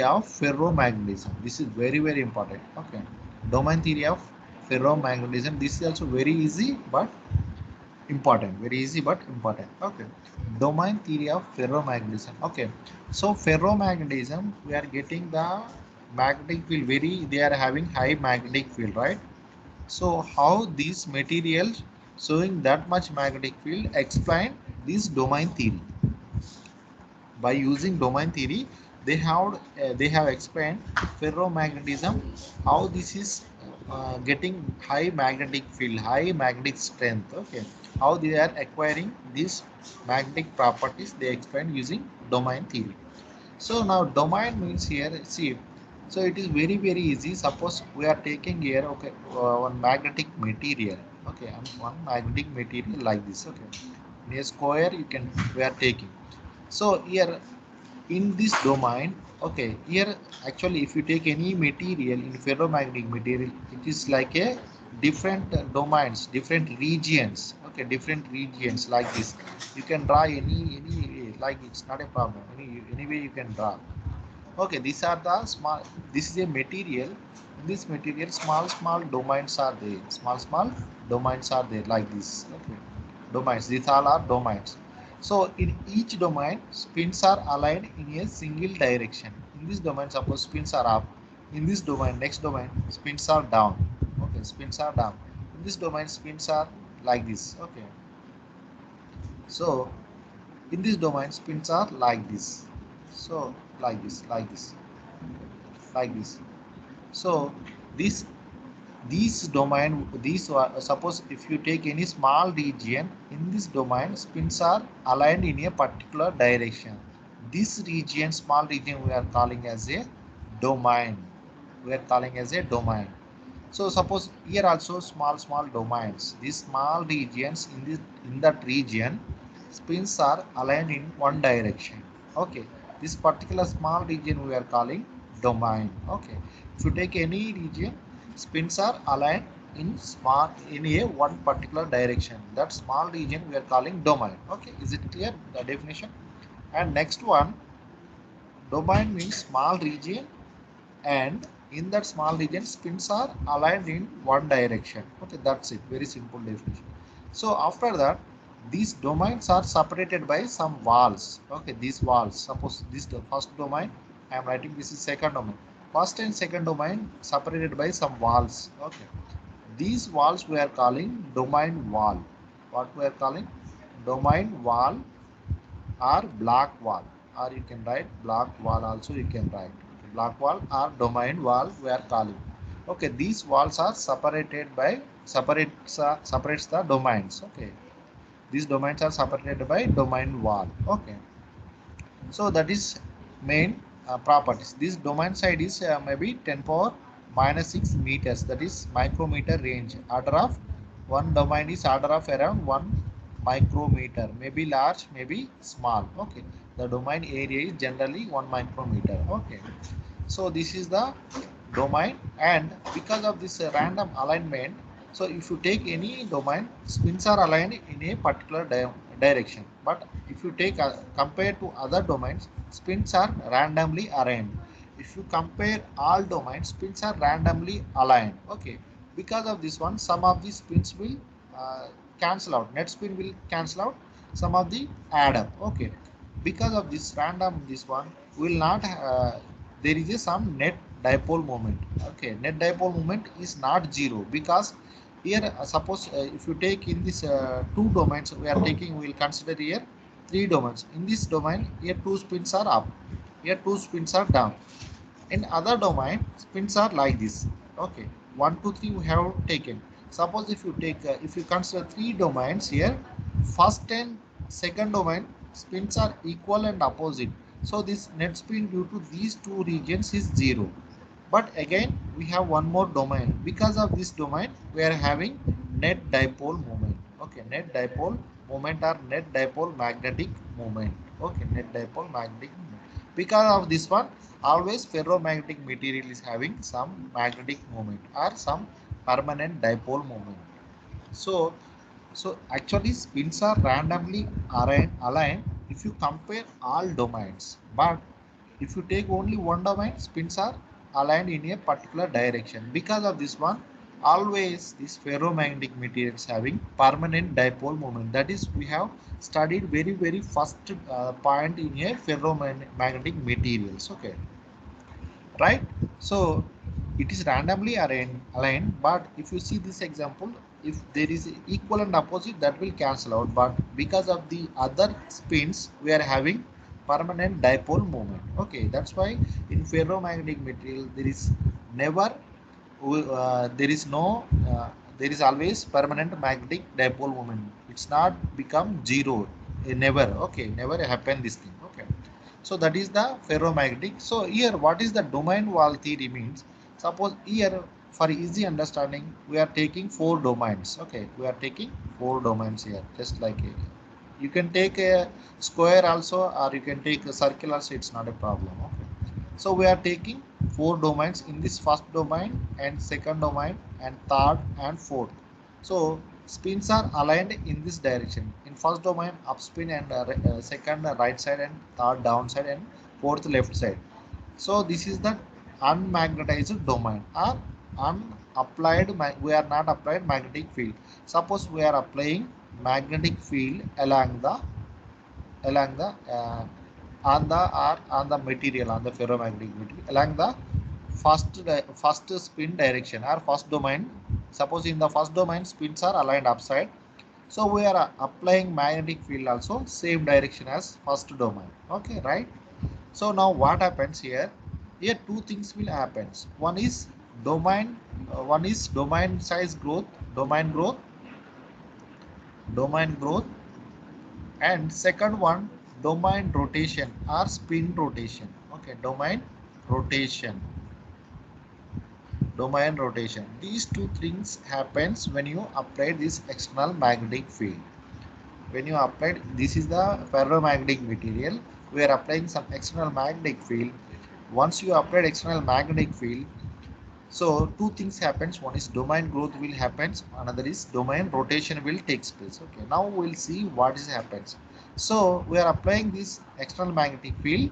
of ferromagnetism. This is very important. Okay, domain theory of ferromagnetism. This is also very easy but important. Very easy but important. Okay, domain theory of ferromagnetism. Okay, so ferromagnetism, we are getting the magnetic field. They are having high magnetic field, right? So how these materials showing that much magnetic field, explain this domain theory. By using domain theory, they have explained ferromagnetism, how this is getting high magnetic field, high magnetic strength. Okay, how they are acquiring these magnetic properties, they explain using domain theory. So now domain means here, see, so it is very easy. Suppose we are taking here, okay, one magnetic material, okay, and one magnetic material like this, okay, in a square you can, we are taking. So here in this domain, okay, here actually if you take any material in ferromagnetic material, it is like a different domains, different regions, okay, different regions like this. You can draw any way, like it's not a problem, any way you can draw. Okay, these are the small, this is a material. In this material, small domains are there, small domains are there like this. Okay, domains, these all are domains. So in each domain, spins are aligned in a single direction. In this domain, suppose spins are up. In this domain, next domain, spins are down. Okay, spins are down. In this domain, spins are like this. Okay, so in this domain, spins are like this. So like this, like this, like this. So this these domain, suppose if you take any small region, in this domain spins are aligned in a particular direction. This region, small region, we are calling as a domain. We are calling as a domain. So suppose here also small domains, these small regions, in that region spins are aligned in one direction. Okay, this particular small region we are calling domain. Okay, if you take any region, spins are aligned in a one particular direction, that small region we are calling domain. Okay, is it clear, the definition? And next one, domain means small region, and in that small region spins are aligned in one direction. Okay, that's it, very simple definition. So after that, these domains are separated by some walls. Okay, these walls, suppose this the first domain, I am writing, this is second domain. First and second domain separated by some walls. Okay, these walls we are calling domain wall. What we are calling? Domain wall or block wall, or you can write block wall also, you can write block wall or domain wall we are calling. Okay, these walls are separated by separates the domains. Okay, these domains are separated by domain wall. Okay, so that is main properties. This domain side is maybe 10 power minus 6 meters, that is micrometer range. Order of one domain is order of around 1 micrometer, maybe large, maybe small. Okay, the domain area is generally 1 micrometer. Okay, so this is the domain, and because of this random alignment, so if you take any domain, spins are aligned in a particular direction. But if you take compared to other domains, spins are randomly arranged. If you compare all domains, spins are randomly aligned. Okay, because of this one, some of the spins will uh, cancel out, net spin will cancel out, some of the add up. Okay, because of this random, this one will not there is a some net dipole moment. Okay, net dipole moment is not zero, because here suppose if you take in this two domains we are taking, we will consider here three domains. In this domain, here two spins are up, here two spins are down. In other domain, spins are like this. Okay, 1 2 3 we have taken. Suppose if you take if you consider three domains here, first and second domain spins are equal and opposite, so this net spin due to these two regions is zero. But again we have one more domain. Because of this domain, we are having net dipole moment. Okay, net dipole moment or net dipole magnetic moment. Okay, net dipole magnetic moment. Because of this one, always ferromagnetic material is having some magnetic moment or some permanent dipole moment. So actually spins are randomly aligned if you compare all domains. But If you take only one domain, spins are aligned in a particular direction. Because of this one, always these ferromagnetic materials having permanent dipole moment. That is, we have studied very first point in a ferromagnetic materials. Okay, right? So it is randomly aligned, but if you see this example, if there is equal and opposite, that will cancel out, but because of the other spins we are having permanent dipole moment. Okay, that's why in ferromagnetic material there is never there is no there is always permanent magnetic dipole moment. It's not become zero. Never. Okay, never happen this thing. Okay, so that is the ferromagnetic. So here what is the domain wall theory means? Suppose here, for easy understanding, we are taking four domains. Okay, we are taking four domains here, just like a, you can take a square also, or you can take a circle also, it's not a problem. Okay, so we are taking four domains in this first domain and second domain and third and fourth. So spins are aligned in this direction. In first domain up spin, and second right side, and third down side, and fourth left side. So this is the unmagnetized domain, or unapplied. We are not applied magnetic field. Suppose we are applying magnetic field along the on the material, on the ferromagnetic material, along the first spin direction or first domain. Suppose in the first domain spins are aligned upside, so we are applying magnetic field also same direction as first domain. Okay, right? So now what happens here? Here two things will happen. One is domain size growth, domain growth, domain growth, and second one, domain rotation or spin rotation. Okay, rotation domain rotation. These two things happens when you apply this external magnetic field. When you apply, this is the ferromagnetic material, we are applying some external magnetic field. Once you apply external magnetic field, so two things happens. One is domain growth will happens, another is domain rotation will takes place. Okay, now we'll see what is happens. So we are applying this external magnetic field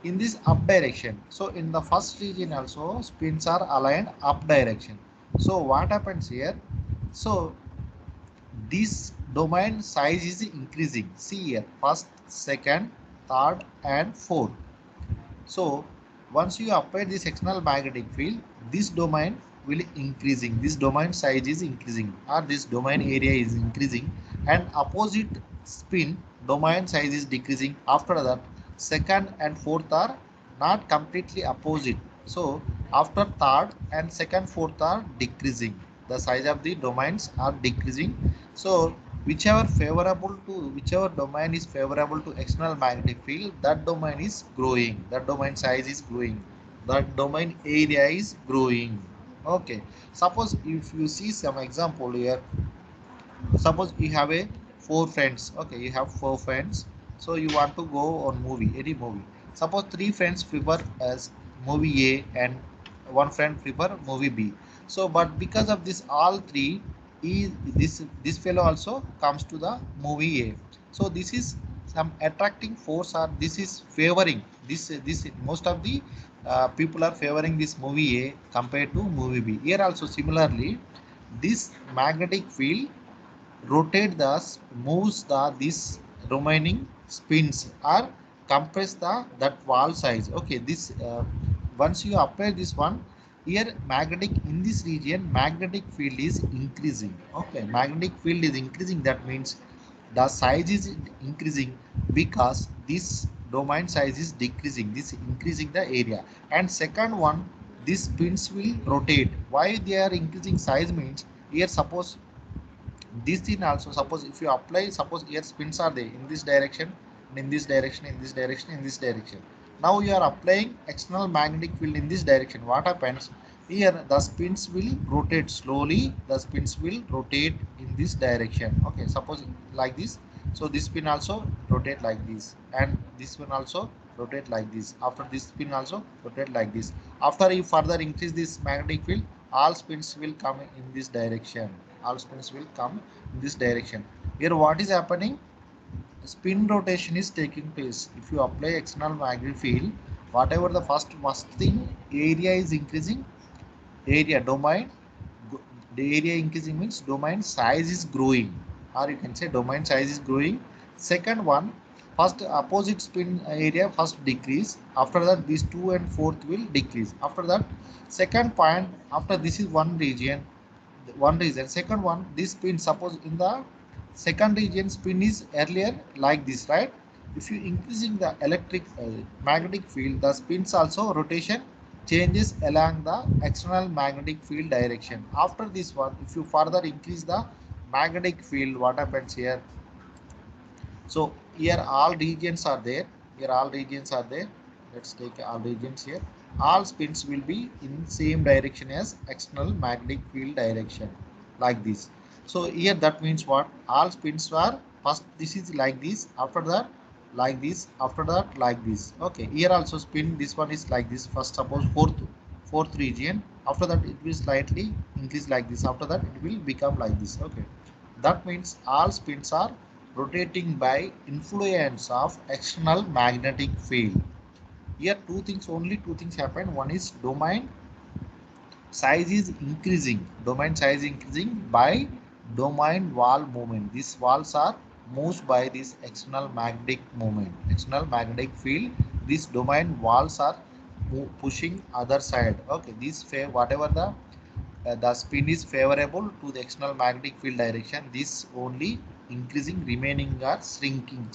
in this up direction. So in the first region also spins are aligned up direction. So what happens here? So this domain size is increasing. See here, first, second, third, and fourth. So once you apply this external magnetic field, this domain will increasing. This domain size is increasing, or this domain area is increasing, and opposite spin domain size is decreasing. After that, second and fourth are not completely opposite. So after third and second, fourth are decreasing. The size of the domains are decreasing. So whichever domain is favorable to external magnetic field, that domain is growing, that domain size is growing, that domain area is growing. Okay, suppose if you see some example here, suppose you have a four friends. Okay, you have four friends, so you want to go on movie, any movie. Suppose three friends prefer as movie A, and one friend prefer movie B. So but because of this all three, this fellow also comes to the movie A. So this is some attracting force, or this is favoring this most of the people are favoring this movie A compared to movie B. Here also similarly, this magnetic field rotate the moves the this remaining spins, or compress the that wall size. Okay, this once you apply this one, here magnetic in this region magnetic field is increasing. Okay, magnetic field is increasing, that means the size is increasing, because this domain size is decreasing, this increasing the area. And second one, these spins will rotate. Why they are increasing size means, here suppose this thing also, suppose if you apply, suppose here spins are there in this direction, and in this direction, in this direction, in this direction. Now you are applying external magnetic field in this direction. What happens here? The spins will rotate slowly, the spins will rotate in this direction. Okay, suppose like this. So this spin also rotate like this, and this one also rotate like this. After this spin also rotate like this. After you further increase this magnetic field, all spins will come in this direction. All spins will come in this direction. Here what is happening? Spin rotation is taking place. If you apply external magnetic field, whatever the first thing, area is increasing, area domain, the area increasing means domain size is growing, or you can say domain size is growing. Second one, first opposite spin area first decrease, after that these 2 and 4th will decrease. After that, second point, after this is one region, second one, this spin, suppose in the second region spin is earlier like this, right? If you increasing the electric magnetic field, the spins also rotation changes along the external magnetic field direction. After this one, if you further increase the magnetic field, what happens here? So here all regions are there. Here all regions are there. Let's take all regions here. All spins will be in same direction as external magnetic field direction, like this. So here that means what? All spins are first this is like this. After that like this. After that like this. Okay. Here also spin. This one is like this. First suppose fourth region. After that it will slightly increase like this. After that it will become like this. Okay. That means all spins are rotating by influence of external magnetic field. Here only two things happen. One is domain size is increasing. Domain size increasing by domain wall movement. These walls are moved by this external magnetic moment, external magnetic field. These domain walls are pushing other side. Okay, this whatever the spin is favorable to the external magnetic field direction, this only increasing, remaining are shrinking.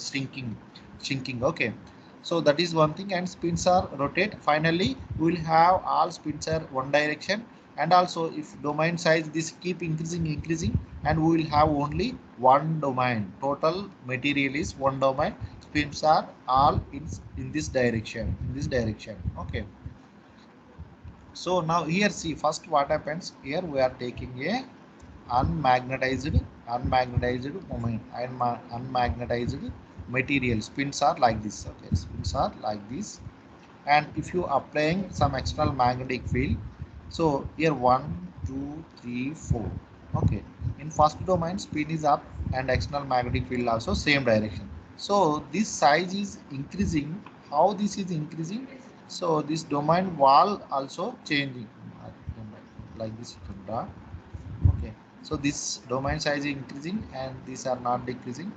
Okay, so that is one thing. And spins are rotate. Finally we will have all spins are one direction. And also if domain size this keep increasing, and we will have only one domain. Total material is one domain. Spins are all in this direction. Okay, so now here see first what happens. Here we are taking a unmagnetized moment and unmagnetized material. Spins are like this. Okay, spins are like this. And if you applying some external magnetic field, so here 1 2 3 4. Okay, in first domain spin is up and external magnetic field also same direction. So this size is increasing. How this is increasing? So this domain wall also changing, like this you can draw. Okay, so this domain size is increasing and these are not decreasing.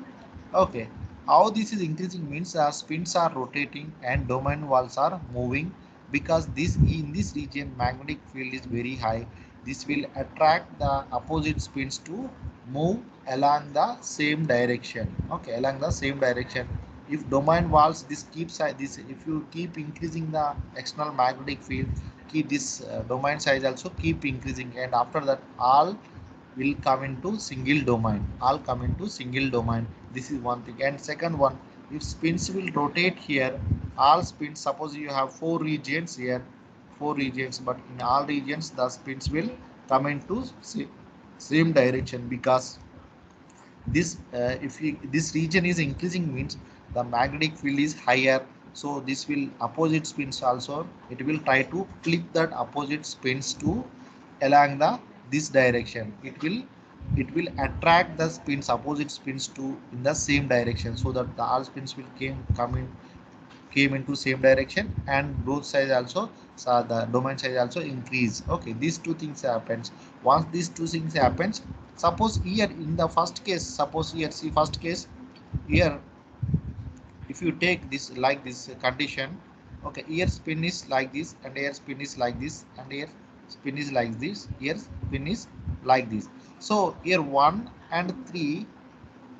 Okay, how this is increasing means spins are rotating and domain walls are moving, because this in this region magnetic field is very high. This will attract the opposite spins to move along the same direction. Okay, along the same direction. If domain walls this keeps this, if you keep increasing the external magnetic field, keep this domain size also keep increasing, and after that all will come into single domain. All come into single domain. This is one thing. And second one, if spins will rotate here, all spins, suppose you have four regions here, four regions, but in all regions the spins will come into same direction, because this region is increasing means the magnetic field is higher. So this will opposite spins also, it will try to flip that opposite spins to along the this direction. It will attract the spins, opposite spins to in the same direction, so that the all spins will came into same direction, and both size also, so the domain size also increase. Okay, these two things happens. Once these two things happens, suppose here in the first case, suppose here see first case, here if you take this like this condition. Okay, here spin is like this, and here spin is like this, and here spin is like this, here spin is like this. So here 1 and 3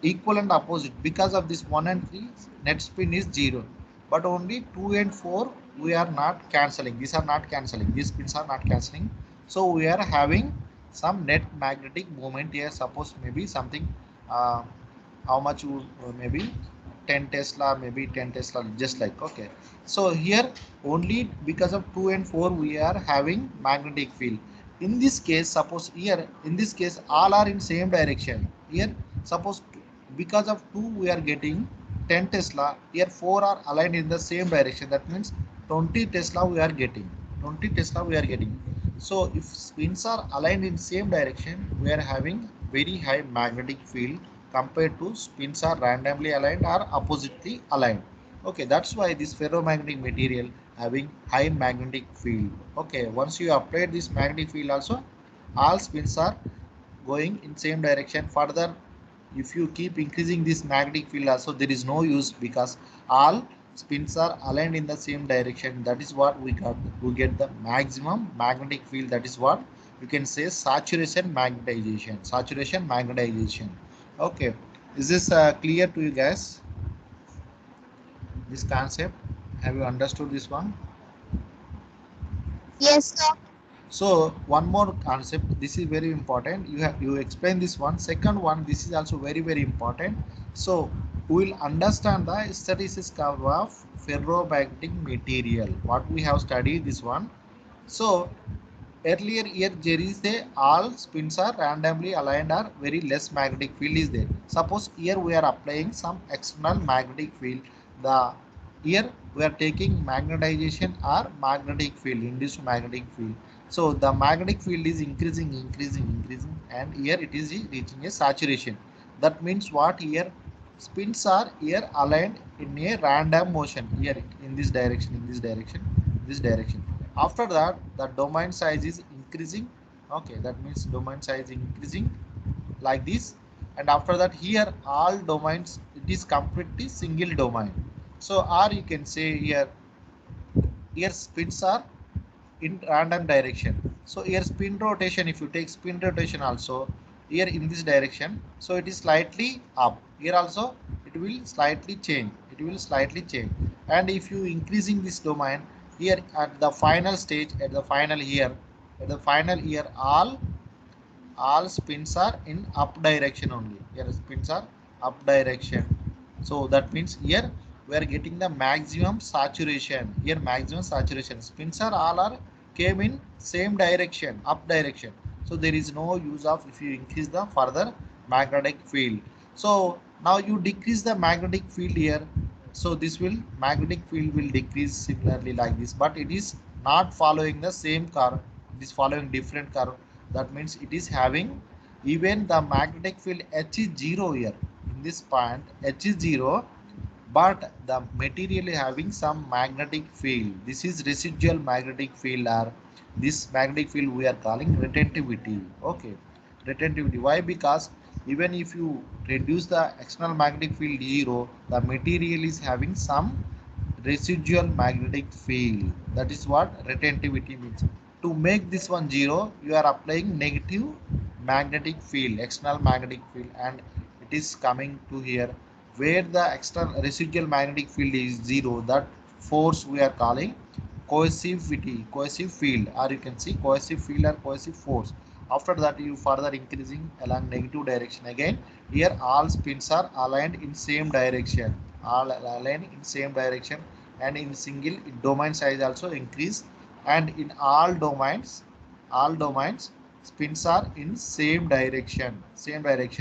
equal and opposite. Because of this 1 and 3 net spin is 0, but only 2 and 4 we are not cancelling. These are not cancelling, these spins are not cancelling. So we are having some net magnetic moment here. Suppose maybe something, uh, how much maybe 10 tesla, maybe 10 tesla, just like. Okay, so here only because of 2 and 4 we are having magnetic field. In this case, suppose here in this case all are in same direction. Here suppose because of 2 we are getting 10 tesla, here 4 are aligned in the same direction. That means 20 tesla we are getting, 20 tesla we are getting. So if spins are aligned in same direction, we are having very high magnetic field compared to spins are randomly aligned or oppositely aligned. Okay, that's why this ferromagnetic material having high magnetic field. Okay, once you apply this magnetic field also, all spins are going in same direction. Further, if you keep increasing this magnetic field also, there is no use because all spins are aligned in the same direction. That is what we got. We get the maximum magnetic field. That is what you can say saturation magnetization. Saturation magnetization. Okay, is this clear to you guys? This concept, have you understood this one? Yes, sir. So one more concept, this is very important. You explain this one. Second one, this is also very important. So we will understand the statistics curve of ferromagnetic material. What we have studied this one. So earlier here there is a all spins are randomly aligned or very less magnetic field is there. Suppose here we are applying some external magnetic field. The here we are taking magnetization or magnetic field, induced magnetic field. So the magnetic field is increasing, and here it is reaching a saturation. That means what, here spins are here aligned in a random motion, here in this direction, this direction. After that, the domain size is increasing. Okay, that means domain size increasing like this. And after that, here all domains, it is completely single domain. So or you can say here spins are in random direction. So here spin rotation, if you take spin rotation also, here in this direction, so it is slightly up. Here also it will slightly change, and if you increasing this domain, here at the final stage, at the final here, all spins are in up direction only. Here spins are up direction. So that means here we are getting the maximum saturation. Here maximum saturation, spins are all are came in same direction, up direction. So there is no use of if you increase the further magnetic field. So now you decrease the magnetic field here, so this will magnetic field will decrease similarly like this, but it is not following the same curve, it is following different curve. That means it is having, even the magnetic field H is 0 here, in this point H is 0, but the material is having some magnetic field. This is residual magnetic field, or this magnetic field we are calling retentivity. Okay, retentivity. Why? Because even if you reduce the external magnetic field 0, the material is having some residual magnetic field. That is what retentivity means. To make this one 0, you are applying negative magnetic field, external magnetic field, and it is coming to here where the external residual magnetic field is 0. That force we are calling cohesive field, or you can see cohesive field or cohesive force. After that, you further increasing along negative direction. Again here all spins are aligned in same direction, and in single domain size also increase, and in all domains spins are in same direction.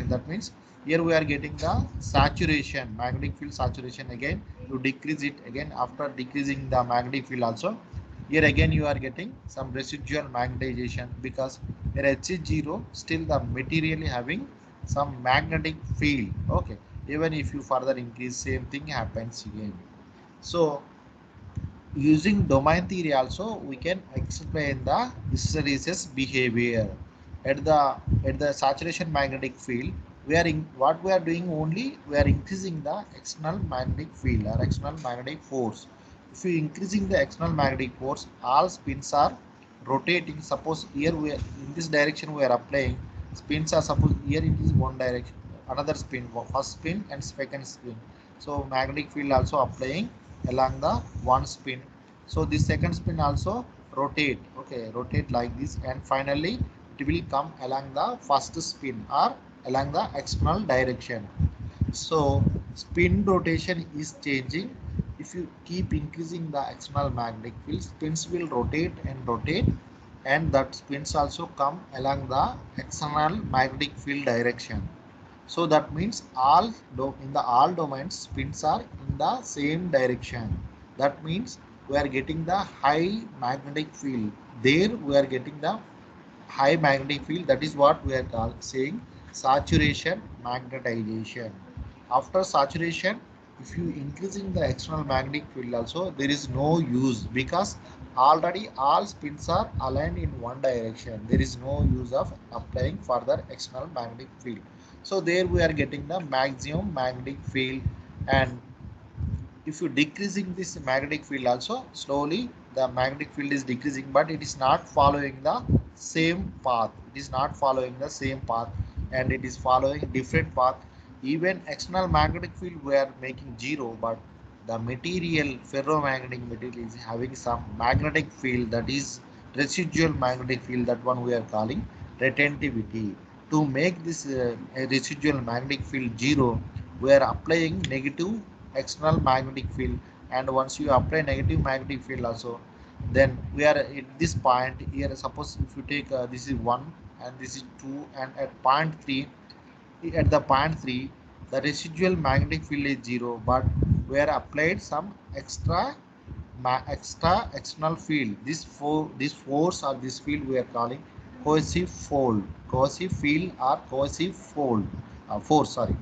That means here we are getting the saturation, magnetic field saturation. Again you decrease it, again after decreasing the magnetic field also, here again you are getting some residual magnetization, because here H is 0, still the material having some magnetic field. Okay, even if you further increase, same thing happens again. So using domain theory also we can explain the hysteresis behavior. At the saturation magnetic field, what we are doing, only we are increasing the external magnetic field or external magnetic force. If you increasing the external magnetic force, all spins are rotating. Suppose here we are in this direction, we are applying spins are, suppose here it is one direction, another spin, first spin and second spin. So magnetic field also applying along the one spin. So this second spin also rotate. Okay, rotate like this, and finally it will come along the first spin or along the external direction. So spin rotation is changing. If you keep increasing the external magnetic field, spins will rotate, and that spins also come along the external magnetic field direction. So that means in the all domains spins are in the same direction. That means we are getting the high magnetic field. There we are getting the high magnetic field. That is what we are saying saturation magnetization. After saturation, if you increasing the external magnetic field also, there is no use, because already all spins are aligned in one direction. There is no use of applying further external magnetic field. So there we are getting the maximum magnetic field. And if you decreasing this magnetic field also, slowly the magnetic field is decreasing, but it is not following the same path. It is not following the same path, and it is following different path. Even external magnetic field we are making zero, but the material, ferromagnetic material, is having some magnetic field, that is residual magnetic field. That one we are calling retentivity. To make this residual magnetic field zero, we are applying negative external magnetic field. And once you apply negative magnetic field also, then we are at this point here. Suppose if you take this is 1 and this is 2, and at point 3, at the point 3 the residual magnetic field is 0, but we are applied some extra external field. This force or this field we are calling cohesive fold, cohesive field or cohesive fold, force, sorry.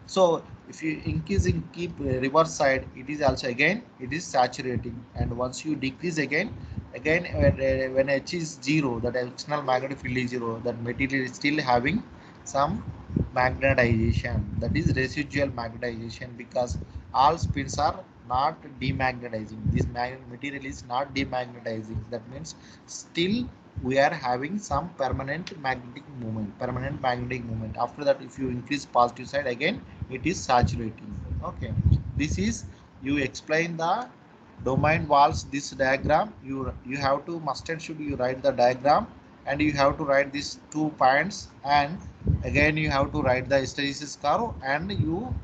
So if you increasing keep reverse side, it is also again it is saturating. And once you decrease again when H is 0, that external magnetic field is 0, that material is still having some magnetization, that is residual magnetization, because all spins are not demagnetizing. This material is not demagnetizing. That means still we are having some permanent magnetic moment. After that, if you increase positive side, again it is saturating. Okay, this is, you explain the domain walls. This diagram, you have to must and should you write the diagram, and you have to write these 2 points, and again you have to write the hysteresis curve, and you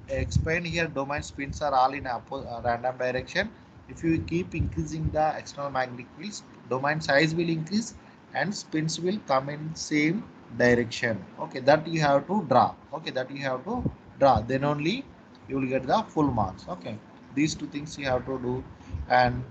explain here domain spins are all in random direction. If you keep increasing the external magnetic fields, domain size will increase and spins will come in same direction. Okay, that you have to draw. Okay, that you have to then only you will get the full marks. Okay, these two things you have to do. And